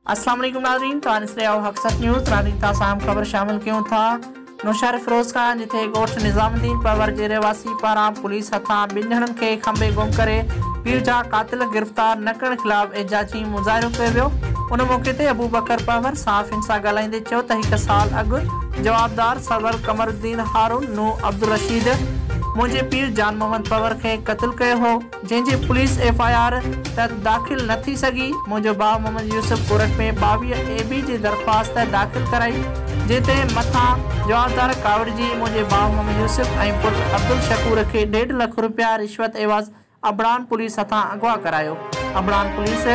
अस्सलाम वालेकुम नाज़रीन, तो आनिस रहे हक़सत न्यूज़ रानीता साहब खबर शामिल क्यों था। नोशहरोफिरोज का जिथे गोठ निज़ामुद्दीन परवर जे रहवासी पारां पुलिस हथां 2 ॼणनि खे खंबे गुम करे पीउ जा कातिल गिरफ़्तार न करण ख़िलाफ़ एहतिजाजी मुज़ाहिरो कयो वियो। उन मौक़े ते अबू बकर परवर सहाफ़ियुनि सां ॻाल्हाईंदे चयो त 1 साल अॻु जवाबदार सरवर कमरुद्दीन हारून नू अब्दुल रशीद मुंहिंजे पीउ जान मोहम्मद परवर खे क़त्ल कयो हो, जंहिंजी पुलिस FIR त दाख़िल न थी सघी। मुंहिंजो भाउ मोहम्मद यूसुफ कोर्ट में 22 AB जी दरख़्वास्त दाख़िल कराई, जिते मथां जवाबदार कावड़जी मुंहिंजे भाउ मोहम्मद यूसुफ ऐं पुट अब्दुल शकूर खे 1.5 लाख रुपया रिश्वत एवाज़ अबड़ान पुलिस हथां अगवा करायो। अबड़ान पुलिस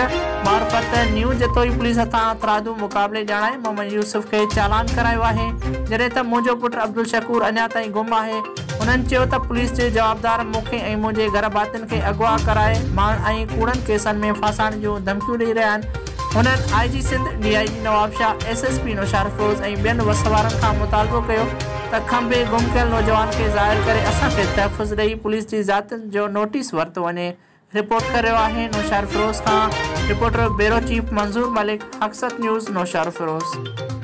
मार्फत न्यू जतोई पुलिस हथां तरादू मुक़ाबले ॼाणाए मोहम्मद यूसुफ खे चालान करायो आहे, जॾहिं त मुंहिंजो पुट अब्दुल शकूर अञा ताईं गुम आहे। उन्हनि चयो त पुलिस जे जवाबदार मूंखे ऐं मुंहिंजे घर भातियुनि खे अगवा कराए माण्हुनि ऐं कूड़नि केसनि में फासाइण जूं धमकियूं ॾेई रहिया आहिनि। हुननि IG Sindh DIG Nawab Shah SSP नोशहरोफिरोज ऐं ॿियनि वसवारनि खां मुतालबो कयो त खंबे गुम कयल नौजवान खे ज़ाहिर करे असांखे तहफ़ुज़ ॾेई पुलिस जी ज़ातियुनि जो नोटिस वरितो वञे। रिपोर्ट करियो आहे नोशहरोफिरोज खां रिपोर्टर बयरोचीफ मंظورमलक, हक़सत न्यूज़ नोशहरोफिरोज।